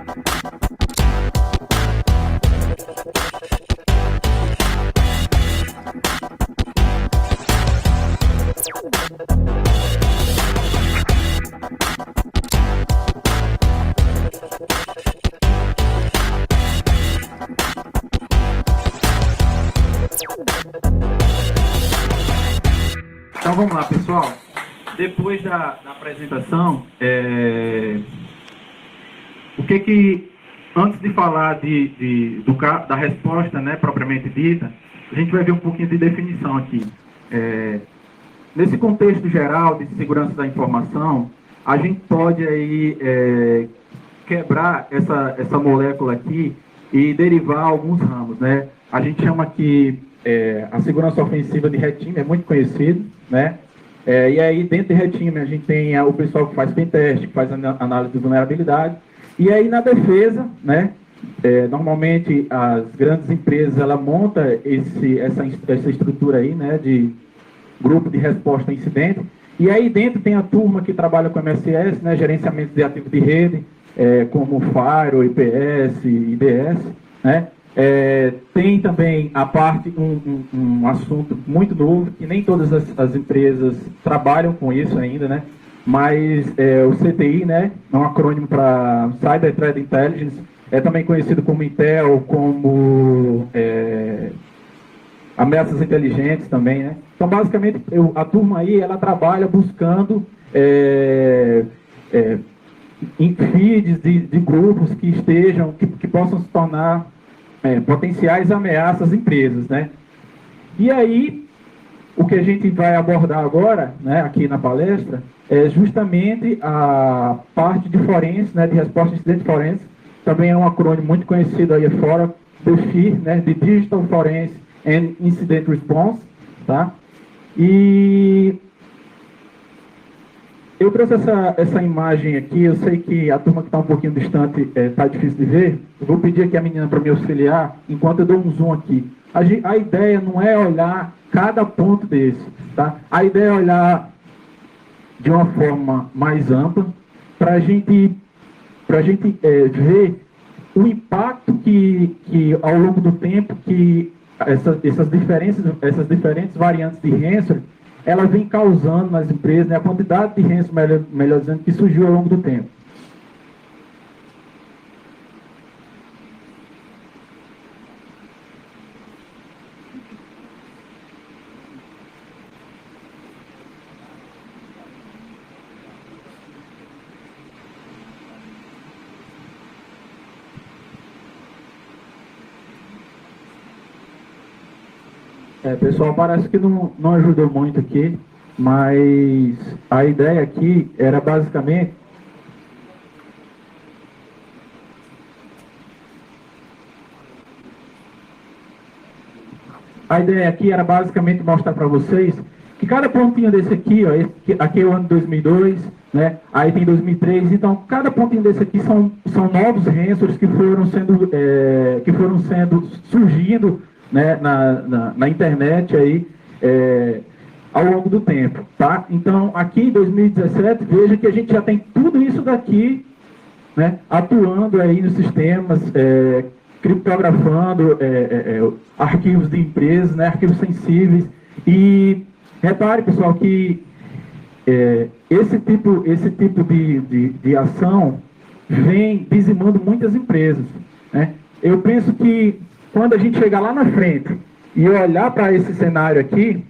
Então vamos lá, pessoal. Depois da apresentação, antes de falar da resposta, né, propriamente dita, a gente vai ver um pouquinho de definição aqui. Nesse contexto geral de segurança da informação, a gente pode aí quebrar essa molécula aqui e derivar alguns ramos, né? A gente chama aqui a segurança ofensiva de Red Team, é muito conhecido, né? E aí dentro de Red Team a gente tem o pessoal que faz pentest, que faz análise de vulnerabilidade, e aí na defesa, né? Normalmente as grandes empresas ela monta essa estrutura aí, né? De grupo de resposta a incidente, e aí dentro tem a turma que trabalha com MSS, né? Gerenciamento de ativo de rede, como Firewall, IPS, IDS, né? Tem também a parte, um assunto muito novo, que nem todas as empresas trabalham com isso ainda, né? Mas o CTI, né? É um acrônimo para Cyber Threat Intelligence, é também conhecido como Intel, como ameaças inteligentes também, né? Então, basicamente, a turma aí, ela trabalha buscando em feeds de grupos que estejam, que possam se tornar potenciais ameaças às empresas, né? E aí, o que a gente vai abordar agora, né, aqui na palestra, é justamente a parte de forense, né, de resposta a incidente forense, também é um acrônimo muito conhecido aí fora, DFIR, né, de Digital Forense and Incident Response, tá? E eu trouxe essa imagem aqui, eu sei que a turma que está um pouquinho distante está difícil de ver, eu vou pedir aqui a menina para me auxiliar, enquanto eu dou um zoom aqui. A ideia não é olhar cada ponto desse, tá? A ideia é olhar de uma forma mais ampla, para a gente ver o impacto que ao longo do tempo, que essas diferentes variantes de ransomware, ela vem causando nas empresas, né, a quantidade de ransomware, melhor dizendo, que surgiu ao longo do tempo. Pessoal, parece que não ajudou muito aqui, mas a ideia aqui era basicamente mostrar para vocês que cada pontinho desse aqui, ó, aqui é o ano 2002, né? Aí tem 2003, então cada pontinho desse aqui são novos ransomwares que foram surgindo, né, na internet aí, ao longo do tempo, tá? Então, aqui em 2017, veja que a gente já tem tudo isso daqui, né, atuando aí nos sistemas, criptografando arquivos de empresas, né, arquivos sensíveis. E repare, pessoal, que esse tipo de ação vem dizimando muitas empresas, né? Eu penso que quando a gente chegar lá na frente e olhar para esse cenário aqui,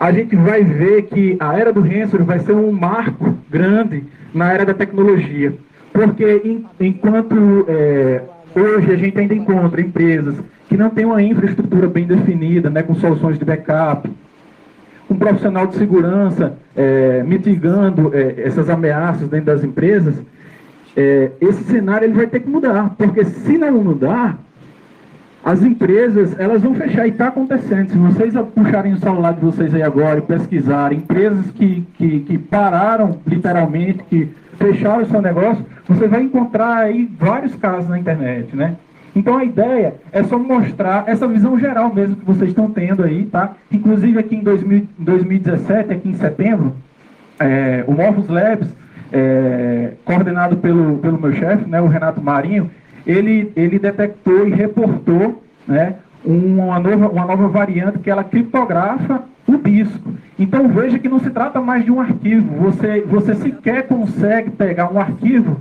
a gente vai ver que a era do ransomware vai ser um marco grande na era da tecnologia. Porque enquanto hoje a gente ainda encontra empresas que não têm uma infraestrutura bem definida, né, com soluções de backup, um profissional de segurança mitigando essas ameaças dentro das empresas, esse cenário ele vai ter que mudar. Porque se não mudar, as empresas, elas vão fechar, e está acontecendo. Se vocês puxarem o celular de vocês aí agora e pesquisarem empresas que pararam, literalmente, que fecharam o seu negócio, você vai encontrar aí vários casos na internet, né? Então a ideia é só mostrar essa visão geral mesmo que vocês estão tendo aí, tá? Inclusive aqui em 2017, aqui em setembro, o Morphos Labs coordenado pelo meu chefe, né, o Renato Marinho, ele detectou e reportou, né, uma nova variante que ela criptografa o disco. Então veja que não se trata mais de um arquivo, você sequer consegue pegar um arquivo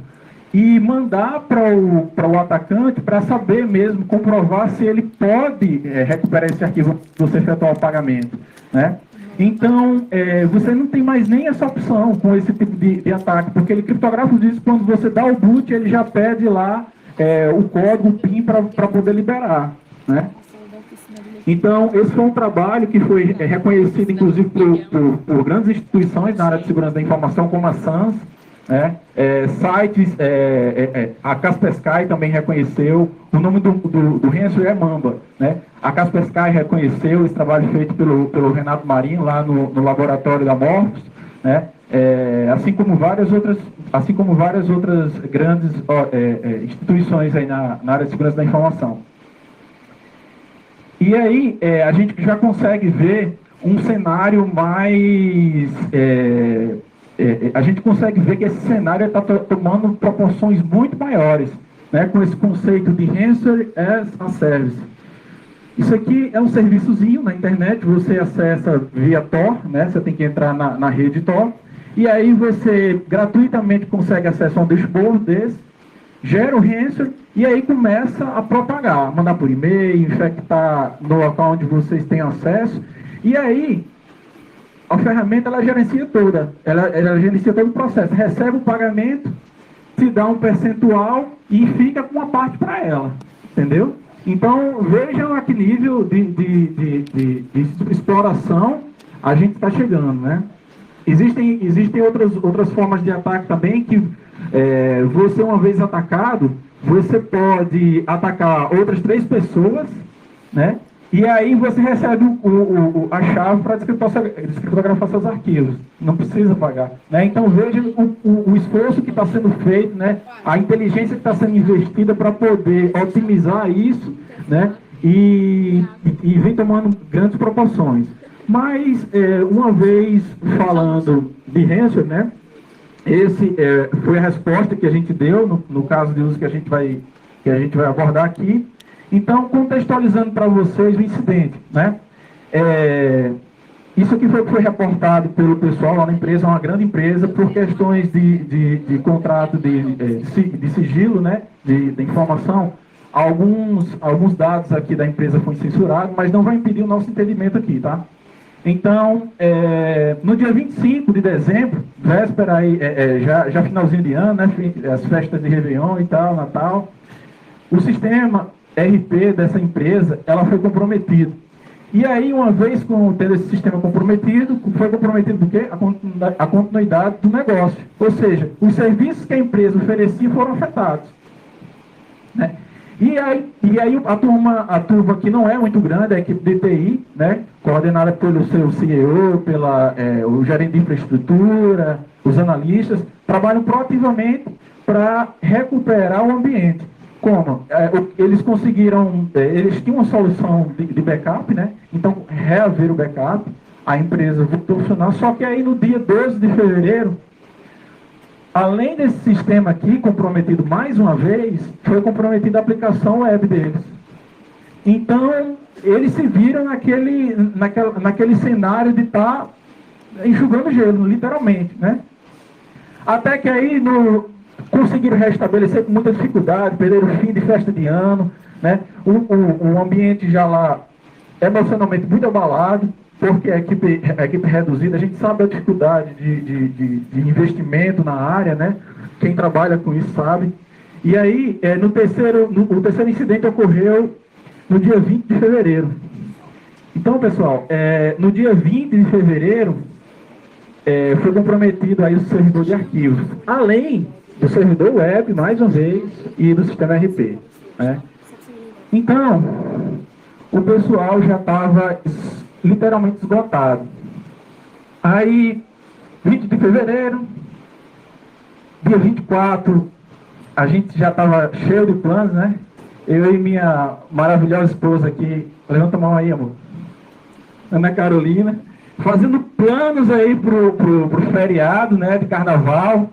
e mandar para o atacante para saber mesmo, comprovar se ele pode recuperar esse arquivo para você efetuar o pagamento, né? Então, você não tem mais nem essa opção com esse tipo de ataque, porque ele criptografa os discos, quando você dá o boot, ele já pede lá o código, o PIN, para poder liberar, né? Então, esse foi um trabalho que foi reconhecido, inclusive, por grandes instituições na área de segurança da informação, como a SANS, né? Sites, a Kaspersky também reconheceu, o nome do ransomware é Mamba, né? A Kaspersky reconheceu esse trabalho feito pelo Renato Marinho, lá no laboratório da Morphos, né? Assim como várias outras grandes instituições aí na área de segurança da informação. E aí, a gente já consegue ver um cenário mais... a gente consegue ver que esse cenário está tomando proporções muito maiores, né, com esse conceito de Ransomware as a Service. Isso aqui é um serviçozinho na internet, você acessa via Tor, né, você tem que entrar na rede Tor, e aí você gratuitamente consegue acesso a um dashboard desse, gera o ransomware e aí começa a propagar, mandar por e-mail, infectar no local onde vocês têm acesso, e aí a ferramenta ela gerencia toda, ela gerencia todo o processo, recebe o pagamento, te dá um percentual e fica com uma parte para ela, entendeu? Então vejam a que nível de exploração a gente está chegando, né? Existem outras formas de ataque também que você, uma vez atacado, você pode atacar outras 3 pessoas, né? E aí você recebe a chave para descriptografar seus arquivos. Não precisa pagar, né? Então veja o esforço que está sendo feito, né? A inteligência que está sendo investida para poder otimizar isso, né? E vem tomando grandes proporções. Mas, uma vez falando de ransomware, né? Esse foi a resposta que a gente deu no caso de uso que a gente vai abordar aqui. Então, contextualizando para vocês o incidente, né? Isso aqui foi reportado pelo pessoal lá na empresa, uma grande empresa, por questões de contrato de sigilo, né? De informação. Alguns dados aqui da empresa foram censurados, mas não vai impedir o nosso entendimento aqui, tá? Então, no dia 25 de dezembro, véspera aí, já finalzinho de ano, né? As festas de Réveillon e tal, Natal, o sistema RP dessa empresa, ela foi comprometido. E aí, uma vez tendo esse sistema comprometido, foi comprometido o quê? A continuidade do negócio. Ou seja, os serviços que a empresa oferecia foram afetados, né? E aí a turma que não é muito grande, a equipe de TI, né, coordenada pelo seu CEO, o gerente de infraestrutura, os analistas, trabalham proativamente para recuperar o ambiente. Como? Eles conseguiram, eles tinham uma solução de backup, né? Então, reaver o backup, a empresa voltou a funcionar, só que aí no dia 12 de fevereiro, além desse sistema aqui comprometido mais uma vez, foi comprometida a aplicação web deles. Então, eles se viram naquele cenário de estar enxugando gelo, literalmente, né? Até que aí conseguiram restabelecer com muita dificuldade, perderam o fim de festa de ano, né? O ambiente já lá emocionalmente muito abalado, porque a equipe reduzida, a gente sabe a dificuldade de investimento na área, né? Quem trabalha com isso sabe. E aí, o terceiro incidente ocorreu no dia 20 de fevereiro. Então, pessoal, no dia 20 de fevereiro, foi comprometido aí o servidor de arquivos, além do servidor web, mais uma vez, e do sistema RP, né? Então, o pessoal já estava literalmente esgotado. Aí, 20 de fevereiro, dia 24, a gente já estava cheio de planos, né? Eu e minha maravilhosa esposa aqui, levanta a mão aí, amor, Ana Carolina, fazendo planos aí pro feriado, né, de carnaval,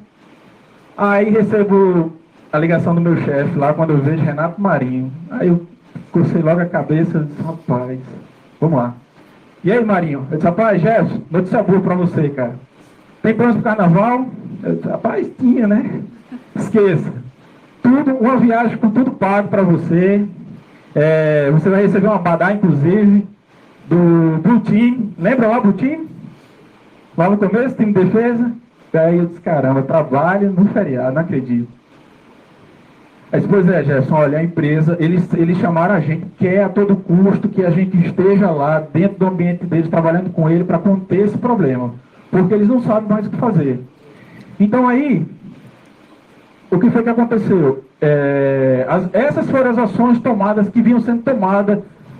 Aí recebo a ligação do meu chefe lá, quando eu vejo Renato Marinho. Aí eu cocei logo a cabeça e disse, rapaz, vamos lá. E aí, Marinho? Eu disse, rapaz, Jefferson, notícia boa pra você, cara. Tem planos pro carnaval? Eu disse, rapaz, tinha, né? Esqueça. Tudo, uma viagem com tudo pago para você. Você vai receber uma badá, inclusive, do Blue Team. Lembra lá, Blue Team? Lá no começo, time de defesa. Daí eu disse, caramba, trabalho no feriado, não acredito. Aí, pois é, Gerson, olha, a empresa, eles chamaram a gente, quer a todo custo que a gente esteja lá, dentro do ambiente deles, trabalhando com ele para conter esse problema. Porque eles não sabem mais o que fazer. Então aí, o que foi que aconteceu? Essas foram as ações tomadas, que vinham sendo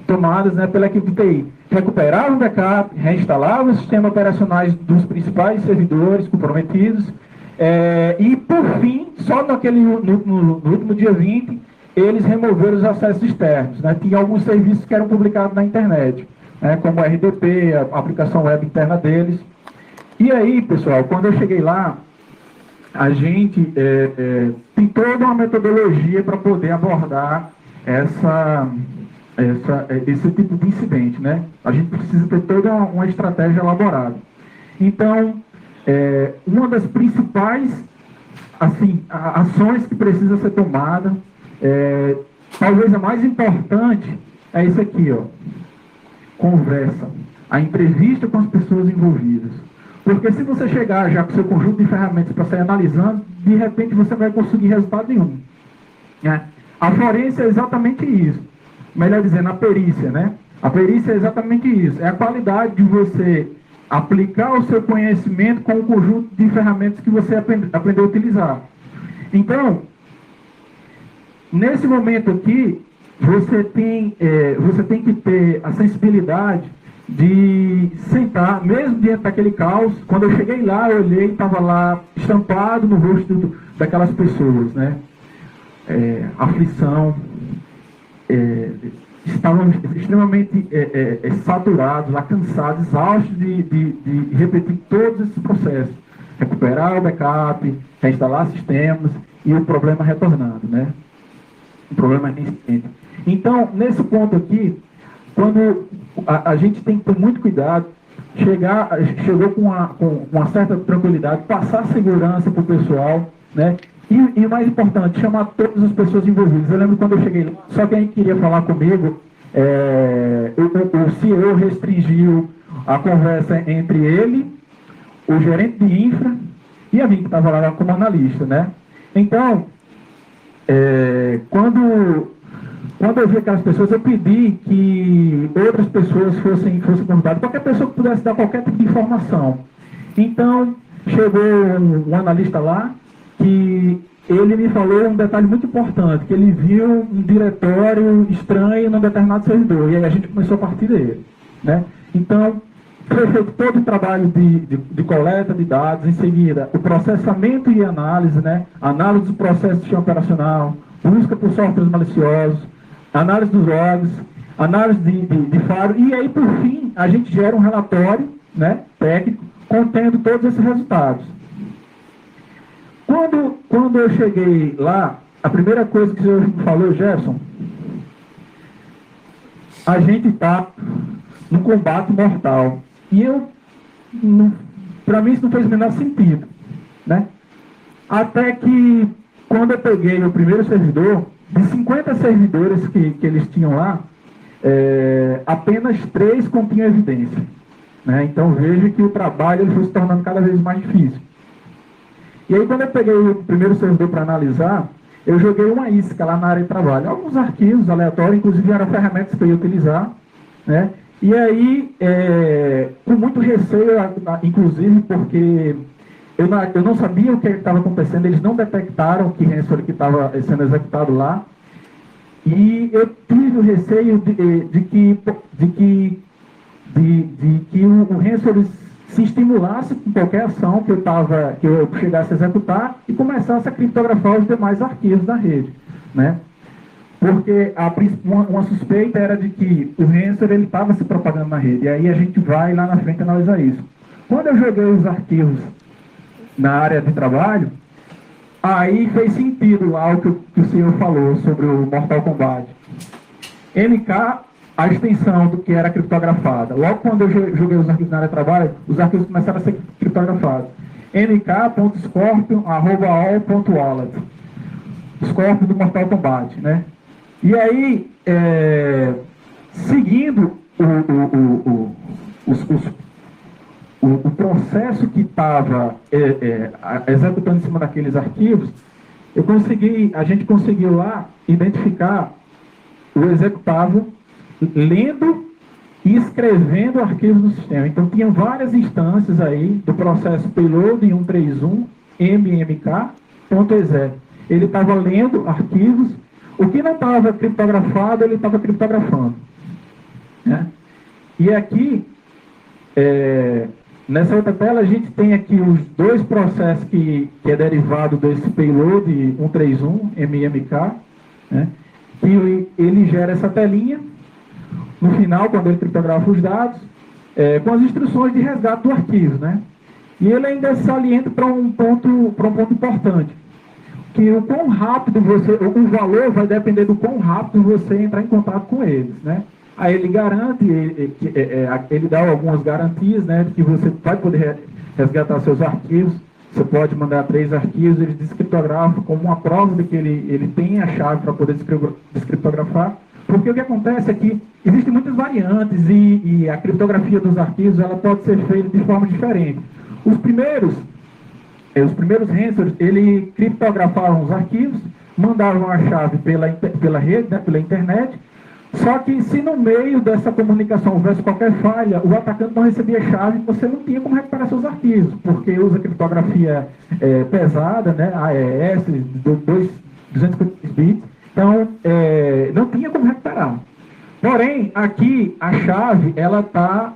tomadas, né, pela equipe de TI. Recuperava o backup, reinstalava os sistemas operacionais dos principais servidores comprometidos, e por fim, só no último dia 20, eles removeram os acessos externos. Né? Tinha alguns serviços que eram publicados na internet, né, como o RDP, a aplicação web interna deles. E aí, pessoal, quando eu cheguei lá, a gente tem toda uma metodologia para poder abordar esse tipo de incidente, né? A gente precisa ter toda uma estratégia elaborada. Então, uma das principais ações que precisa ser tomada, talvez a mais importante, é isso aqui, ó. Conversa. A entrevista com as pessoas envolvidas. Porque se você chegar já com o seu conjunto de ferramentas para sair analisando, de repente você vai conseguir resultado nenhum. Né? A forense é exatamente isso. Melhor dizendo, a perícia, né? A perícia é exatamente isso. É a qualidade de você aplicar o seu conhecimento com o conjunto de ferramentas que você aprendeu a utilizar. Então, nesse momento aqui, você tem que ter a sensibilidade de sentar, mesmo diante daquele caos. Quando eu cheguei lá, eu olhei e estava lá estampado no rosto daquelas pessoas, né? Aflição, estavam extremamente saturados, cansados, exaustos de repetir todos esses processos. Recuperar o backup, reinstalar sistemas e o problema retornando, né? O problema reincidente. Então, nesse ponto aqui, quando a gente tem que ter muito cuidado, chegou com uma certa tranquilidade, passar segurança para o pessoal, né? E o mais importante, chamar todas as pessoas envolvidas. Eu lembro quando eu cheguei lá, só quem queria falar comigo, o CEO restringiu a conversa entre ele, o gerente de infra e a mim, que estava lá como analista, né? Então, quando eu vi aquelas pessoas, eu pedi que outras pessoas fossem convidadas, qualquer pessoa que pudesse dar qualquer tipo de informação. Então, chegou um analista lá, que ele me falou um detalhe muito importante, que ele viu um diretório estranho num determinado servidor, e aí a gente começou a partir dele. Né? Então, foi feito todo o trabalho de coleta de dados, em seguida, o processamento e análise, né? Análise do processo de sistema operacional, busca por softwares maliciosos, análise dos logs, análise de faro, e aí, por fim, a gente gera um relatório, né, técnico, contendo todos esses resultados. Quando eu cheguei lá, a primeira coisa que o senhor falou, Jefferson, a gente está num combate mortal. E para mim isso não fez o menor sentido. Né? Até que, quando eu peguei o primeiro servidor, de 50 servidores que eles tinham lá, apenas 3 continham evidência. Né? Então veja que o trabalho ele foi se tornando cada vez mais difícil. E aí, quando eu peguei o primeiro servidor para analisar, eu joguei uma isca lá na área de trabalho. Alguns arquivos aleatórios, inclusive eram ferramentas que eu ia utilizar. Né? E aí, com muito receio, inclusive porque eu não sabia o que estava acontecendo, eles não detectaram que ransomware que estava sendo executado lá. E eu tive o receio de que o ransomware se estimulasse com qualquer ação que eu chegasse a executar e começasse a criptografar os demais arquivos da rede, né? Porque uma suspeita era de que o ransomware estava se propagando na rede, e aí a gente vai lá na frente analisar isso. Quando eu joguei os arquivos na área de trabalho, aí fez sentido lá o que o senhor falou sobre o Mortal Kombat. MK, a extensão do que era criptografada. Logo quando eu joguei os arquivos na área de trabalho, os arquivos começaram a ser criptografados. mk.scorpion@all.wallet. Scorpion do Mortal Kombat, né? E aí, seguindo o processo que estava executando em cima daqueles arquivos, a gente conseguiu lá identificar o executável lendo e escrevendo arquivos no sistema. Então, tinha várias instâncias aí do processo payload 131 mmk.exe. Ele estava lendo arquivos, o que não estava criptografado, ele estava criptografando. Né? E aqui, nessa outra tela, a gente tem aqui os dois processos que é derivado desse payload 131 mmk, né? Que ele gera essa telinha no final, quando ele criptografa os dados, com as instruções de resgate do arquivo, né? E ele ainda salienta para um ponto importante, que o quão rápido o valor vai depender do quão rápido você entrar em contato com eles, né? Aí ele garante, ele dá algumas garantias, né, que você vai poder resgatar seus arquivos. Você pode mandar 3 arquivos, ele descriptografa como uma prova de que ele tem a chave para poder descriptografar. Porque o que acontece é que existem muitas variantes e a criptografia dos arquivos ela pode ser feita de forma diferente. Os primeiros ransomwares, ele criptografavam os arquivos, mandavam a chave pela rede, né, pela internet. Só que se no meio dessa comunicação houvesse qualquer falha, o atacante não recebia chave, você não tinha como recuperar seus arquivos, porque usa criptografia pesada, né, AES, 250 bits, então não tinha como recuperar. Porém, aqui a chave, ela está,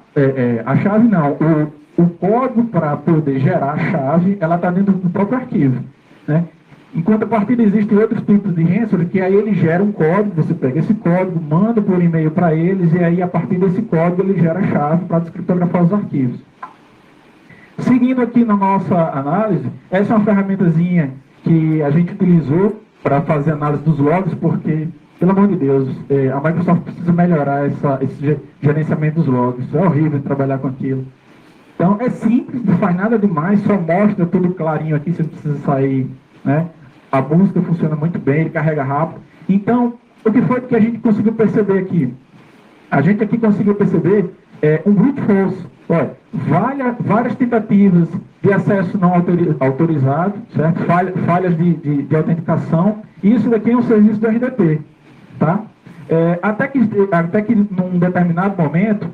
o código para poder gerar a chave, ela está dentro do próprio arquivo, né? Enquanto a partida existem outros tipos de ransomware que aí ele gera um código, você pega esse código, manda por e-mail para eles e aí a partir desse código ele gera a chave para descriptografar os arquivos. Seguindo aqui na nossa análise, essa é uma ferramentazinha que a gente utilizou para fazer análise dos logs, porque, pelo amor de Deus, a Microsoft precisa melhorar esse gerenciamento dos logs. É horrível trabalhar com aquilo. Então é simples, não faz nada demais, só mostra tudo clarinho aqui, você não precisa sair, né? A busca funciona muito bem, ele carrega rápido. Então, o que foi que a gente conseguiu perceber aqui? A gente aqui conseguiu perceber um brute force. Olha, várias tentativas de acesso não autorizado, certo? Falhas de autenticação. Isso daqui é um serviço do RDP. Tá? Até que num determinado momento,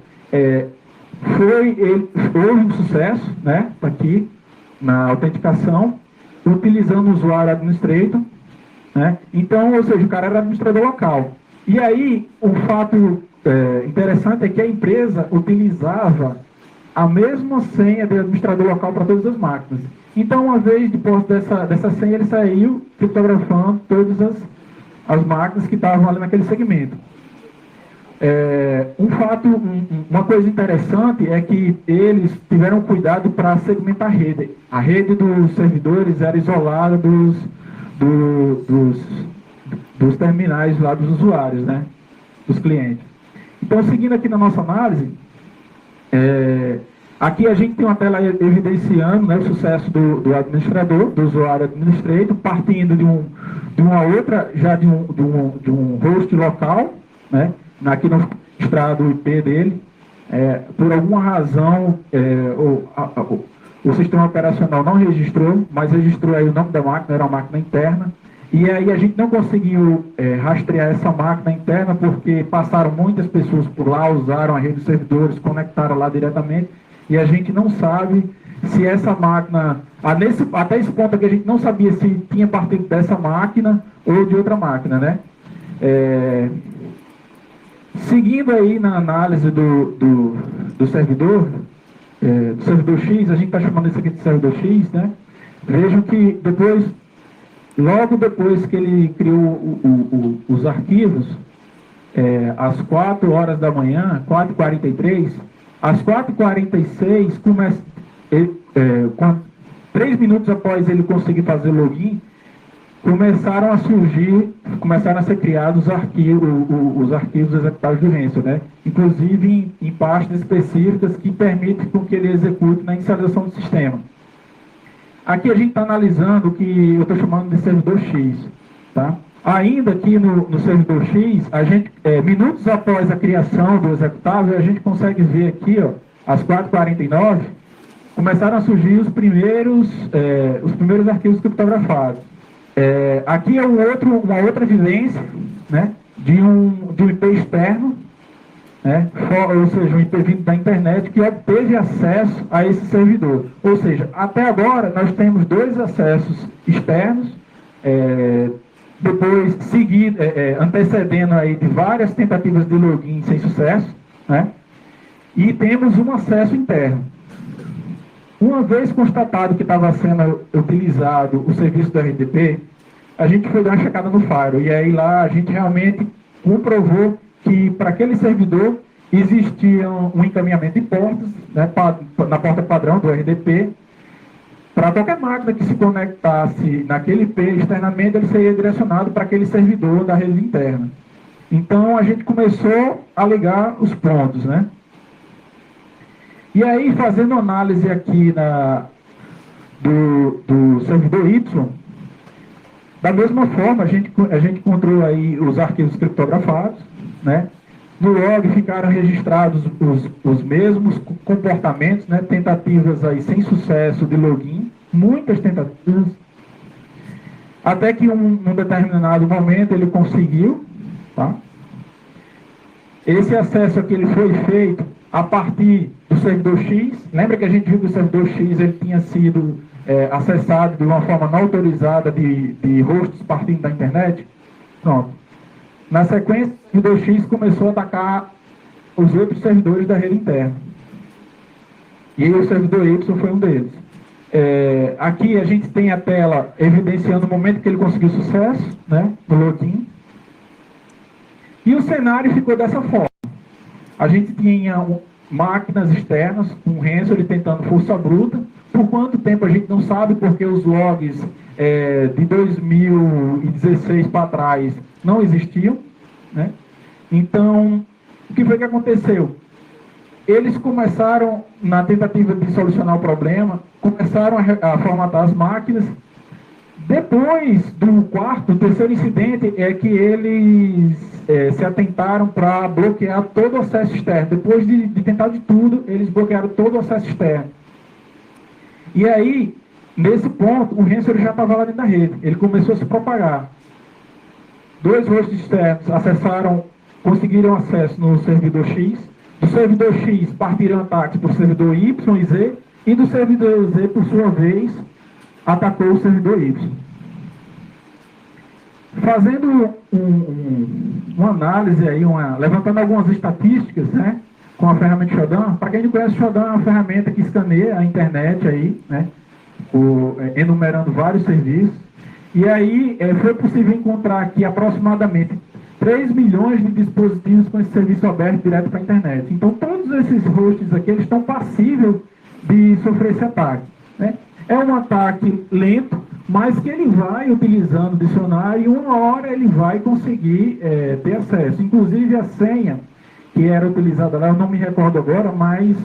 houve um sucesso, né, aqui na autenticação, utilizando o usuário administrator, né? Então, ou seja, o cara era administrador local. E aí, o fato interessante é que a empresa utilizava a mesma senha de administrador local para todas as máquinas. Então, uma vez depois dessa senha, ele saiu criptografando todas as máquinas que estavam ali naquele segmento. Uma coisa interessante é que eles tiveram cuidado para segmentar a rede. A rede dos servidores era isolada dos terminais lá dos usuários, né? Dos clientes. Então, seguindo aqui na nossa análise, aqui a gente tem uma tela evidenciando, né, o sucesso do administrador, do usuário administrator, partindo de uma outra, já de um host local, né? Aqui no registrado o IP dele, por alguma razão o sistema operacional não registrou, mas registrou aí o nome da máquina, era uma máquina interna, e aí a gente não conseguiu rastrear essa máquina interna porque passaram muitas pessoas por lá, usaram a rede de servidores, conectaram lá diretamente, e a gente não sabe se essa máquina, até esse ponto aqui a gente não sabia se tinha partido dessa máquina ou de outra máquina, né? Seguindo aí na análise do servidor X, a gente está chamando isso aqui de servidor X, né? Vejam que logo depois que ele criou os arquivos, às 4 horas da manhã, 4h43, às 4h46, 3 minutos após ele conseguir fazer login, começaram a surgir, começaram a ser criados os arquivos executáveis do Hansel, né? Inclusive em pastas específicas que permitem com que ele execute na inicialização do sistema. Aqui a gente está analisando o que eu estou chamando de servidor X, tá? Ainda aqui no servidor X, a gente, minutos após a criação do executável, a gente consegue ver aqui, ó, às 4h49, começaram a surgir os primeiros arquivos criptografados. Aqui é uma outra evidência, né, de um IP externo, né, ou seja, um IP vindo da internet que obteve acesso a esse servidor. Ou seja, até agora nós temos dois acessos externos, depois antecedendo aí de várias tentativas de login sem sucesso, né, e temos um acesso interno. Uma vez constatado que estava sendo utilizado o serviço do RDP, a gente foi dar uma checada no Firewall, e aí lá a gente realmente comprovou que para aquele servidor existia um encaminhamento de portas, né, na porta padrão do RDP, para qualquer máquina que se conectasse naquele IP externamente, ele seria direcionado para aquele servidor da rede interna. Então a gente começou a ligar os pontos, né? E aí, fazendo análise aqui do servidor Y, da mesma forma, a gente encontrou aí os arquivos criptografados, né? No log ficaram registrados os mesmos comportamentos, né? Tentativas aí sem sucesso de login, muitas tentativas, até que num determinado momento ele conseguiu, tá? Esse acesso aqui ele foi feito a partir do servidor X. Lembra que a gente viu que o servidor X ele tinha sido acessado de uma forma não autorizada de hosts partindo da internet? Pronto. Na sequência, o servidor X começou a atacar os outros servidores da rede interna. E o servidor Y foi um deles. Aqui a gente tem a tela evidenciando o momento que ele conseguiu sucesso, né, no login. E o cenário ficou dessa forma. A gente tinha máquinas externas, com o Hansel ele tentando força bruta. Por quanto tempo a gente não sabe, porque os logs de 2016 para trás não existiam, né? Então, o que foi que aconteceu? Eles começaram, na tentativa de solucionar o problema, começaram a formatar as máquinas. Depois do terceiro incidente, é que eles se atentaram para bloquear todo o acesso externo. Depois de tentar de tudo, eles bloquearam todo o acesso externo. E aí, nesse ponto, o Hansel já estava lá dentro da rede. Ele começou a se propagar. Dois hosts externos conseguiram acesso no servidor X. Do servidor X partiram ataques para o servidor Y e Z. E do servidor Z, por sua vez, atacou o servidor Y. Fazendo uma análise aí, levantando algumas estatísticas, né, com a ferramenta Shodan. Para quem não conhece, o Shodan é uma ferramenta que escaneia a internet aí, né, enumerando vários serviços. E aí foi possível encontrar aqui aproximadamente 3 milhões de dispositivos com esse serviço aberto direto para a internet. Então todos esses hosts aqui eles estão passíveis de sofrer esse ataque, né? É um ataque lento, mas que ele vai utilizando o dicionário e uma hora ele vai conseguir ter acesso. Inclusive a senha que era utilizada lá, eu não me recordo agora, mas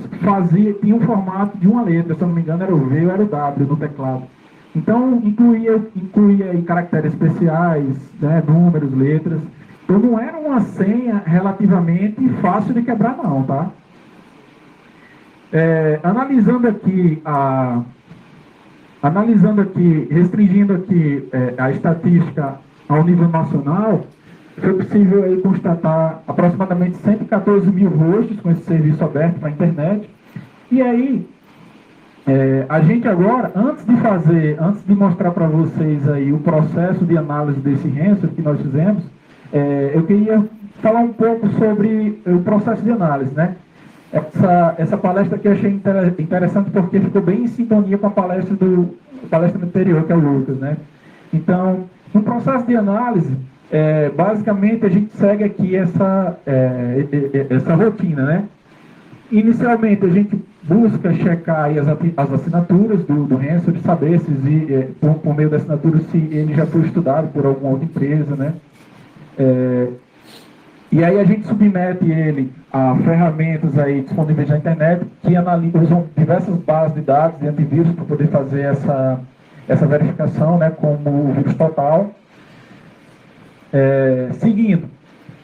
tinha um formato de uma letra, se eu não me engano era o V ou era o W no teclado. Então incluía aí caracteres especiais, né, números, letras. Então não era uma senha relativamente fácil de quebrar não, tá? Analisando aqui, restringindo aqui a estatística ao nível nacional, foi possível aí constatar aproximadamente 114 mil hosts com esse serviço aberto para a internet. E aí, a gente agora, antes de mostrar para vocês aí o processo de análise desse Hansel que nós fizemos, eu queria falar um pouco sobre o processo de análise, né? Essa palestra aqui eu achei interessante porque ficou bem em sintonia com a palestra anterior, que é o Lucas, né? Então, no processo de análise, basicamente a gente segue aqui essa rotina, né? Inicialmente, a gente busca checar aí as assinaturas do Hansel, de saber se, por meio da assinatura, se ele já foi estudado por alguma outra empresa, né? E aí a gente submete ele a ferramentas aí disponíveis na internet que usam diversas bases de dados de antivírus para poder fazer essa verificação, né, como o vírus total. Seguindo,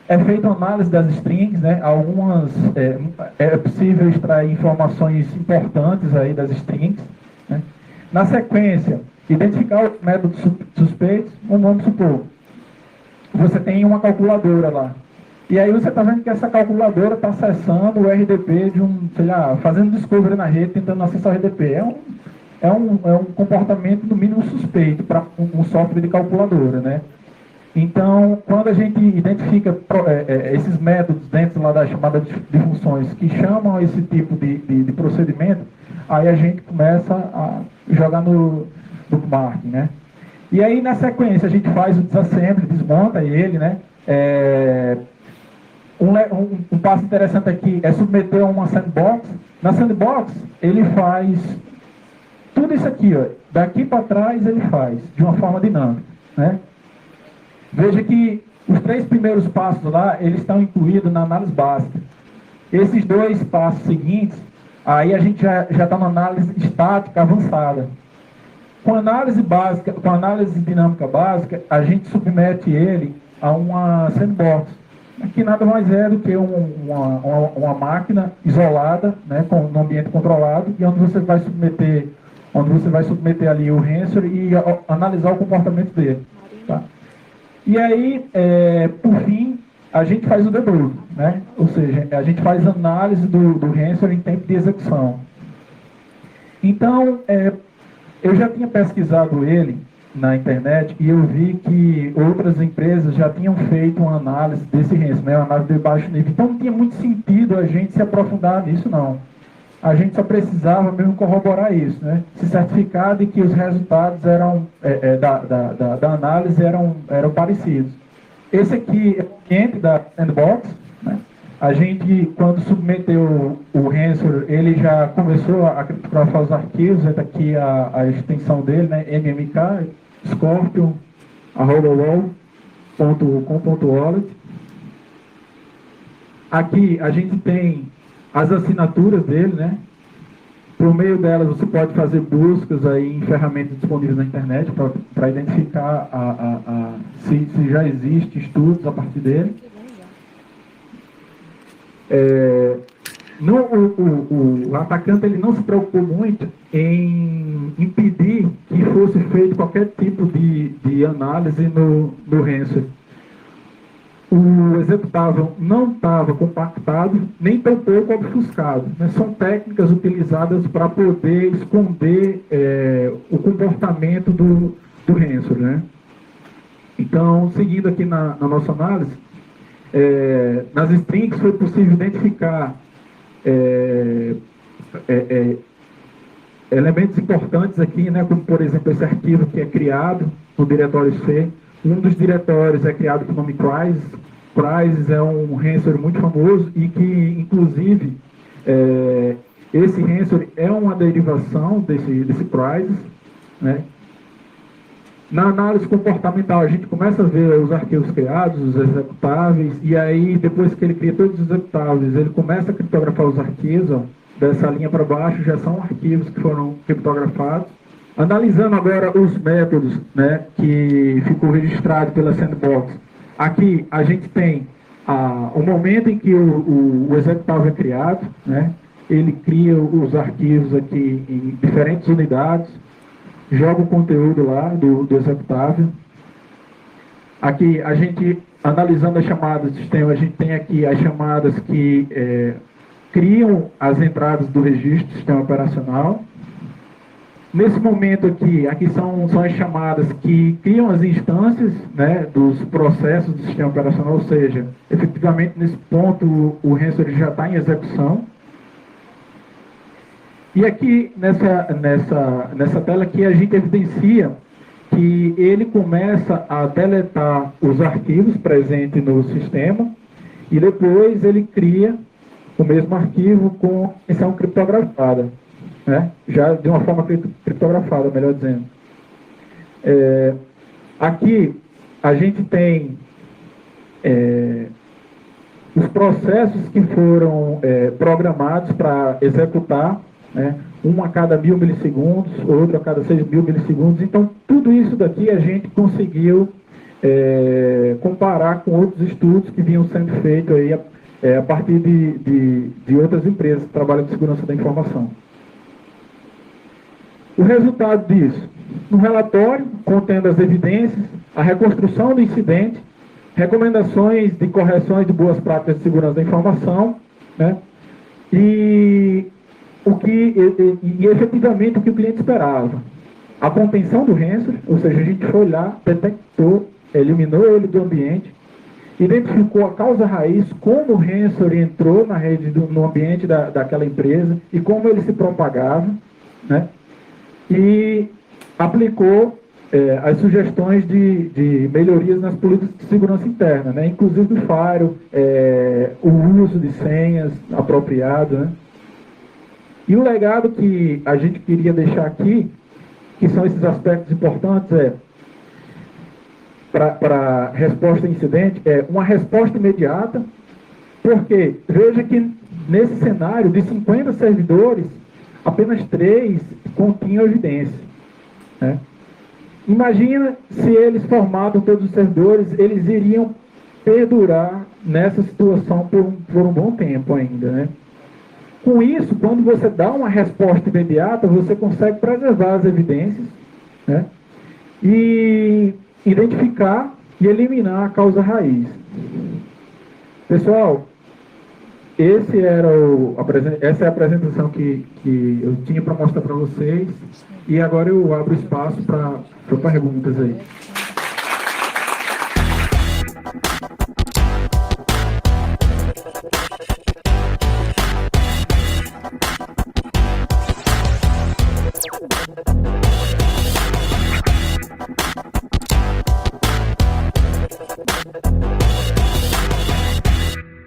é feita uma análise das strings, né, é possível extrair informações importantes aí das strings, né. Na sequência, identificar os métodos suspeitos. Vamos supor, você tem uma calculadora lá. E aí você está vendo que essa calculadora está acessando o RDP de fazendo discovery na rede, tentando acessar o RDP. É um comportamento, no mínimo, suspeito para um software de calculadora, né? Então, quando a gente identifica esses métodos dentro lá da chamada de funções que chamam esse tipo de procedimento, aí a gente começa a jogar no bookmarking, né? E aí, na sequência, a gente faz o disassembly, desmonta ele, né? Um passo interessante aqui é submeter a uma sandbox. Na sandbox, ele faz tudo isso aqui, ó, daqui para trás ele faz, de uma forma dinâmica, né? Veja que os 3 primeiros passos lá, eles estão incluídos na análise básica. Esses 2 passos seguintes, aí a gente já está na análise estática avançada. Com a análise básica, com a análise dinâmica básica, a gente submete ele a uma sandbox, que nada mais é do que uma máquina isolada, né, no ambiente controlado, e onde você vai submeter ali o Hansel e analisar o comportamento dele. Tá? E aí, por fim, a gente faz o debug, né? Ou seja, a gente faz análise do Hansel em tempo de execução. Então, eu já tinha pesquisado ele na internet e eu vi que outras empresas já tinham feito uma análise desse Hansel, né? Uma análise de baixo nível. Então, não tinha muito sentido a gente se aprofundar nisso, não. A gente só precisava mesmo corroborar isso, né? Se certificar de que os resultados da análise eram parecidos. Esse aqui é o ambiente da Sandbox, né? A gente, quando submeteu o Hansel, ele já começou a criptografar os arquivos. Está aqui a extensão dele, né? mmk scorpion@wall.com.org. Aqui a gente tem as assinaturas dele, né? Por meio delas você pode fazer buscas aí em ferramentas disponíveis na internet para identificar se já existem estudos a partir dele. O atacante ele não se preocupou muito em impedir que fosse feito qualquer tipo de análise no Hansel. O executável não estava compactado, nem tampouco obfuscado, né? São técnicas utilizadas para poder esconder o comportamento do Hansel, né? Então, seguindo aqui na nossa análise, nas strings foi possível identificar elementos importantes aqui, né? Como, por exemplo, esse arquivo que é criado no diretório C. Um dos diretórios é criado com o nome Crisis. Crisis é um Hansel muito famoso e que, inclusive, esse Hansel é uma derivação desse Crisis, né? Na análise comportamental, a gente começa a ver os arquivos criados, os executáveis, e aí, depois que ele cria todos os executáveis, ele começa a criptografar os arquivos, ó, dessa linha para baixo, já são arquivos que foram criptografados. Analisando agora os métodos, né, que ficou registrado pela Sandbox, aqui a gente tem o momento em que o executável é criado, né, ele cria os arquivos aqui em diferentes unidades, joga o conteúdo lá do executável. Aqui a gente, analisando as chamadas do sistema, a gente tem aqui as chamadas que criam as entradas do registro do sistema operacional. Nesse momento aqui são as chamadas que criam as instâncias, né, dos processos do sistema operacional, ou seja, efetivamente nesse ponto o Hansel já está em execução. E aqui nessa tela aqui a gente evidencia que ele começa a deletar os arquivos presentes no sistema e depois ele cria o mesmo arquivo com extensão criptografada, né? Já de uma forma criptografada, melhor dizendo. Aqui a gente tem os processos que foram programados para executar, né? Um a cada 1000 milissegundos, outro a cada 6.000 milissegundos. Então, tudo isso daqui a gente conseguiu comparar com outros estudos que vinham sendo feitos aí a partir de outras empresas que trabalham com segurança da informação. O resultado disso, um relatório contendo as evidências, a reconstrução do incidente, recomendações de correções de boas práticas de segurança da informação, né? E efetivamente o que o cliente esperava. A contenção do ransomware, ou seja, a gente foi lá, detectou, eliminou ele do ambiente, identificou a causa raiz, como o ransomware entrou na rede, no ambiente daquela empresa e como ele se propagava, né? E aplicou as sugestões de melhorias nas políticas de segurança interna, né? Inclusive do firewall, o uso de senhas apropriado, né? E o legado que a gente queria deixar aqui, que são esses aspectos importantes, para resposta a incidente, uma resposta imediata, porque veja que nesse cenário de 50 servidores, apenas 3 continham evidência, né? Imagina se eles formavam todos os servidores, eles iriam perdurar nessa situação por um bom tempo ainda, né? Com isso, quando você dá uma resposta imediata, você consegue preservar as evidências, né? E identificar e eliminar a causa raiz. Pessoal, essa é a apresentação que eu tinha para mostrar para vocês. E agora eu abro espaço para perguntas aí.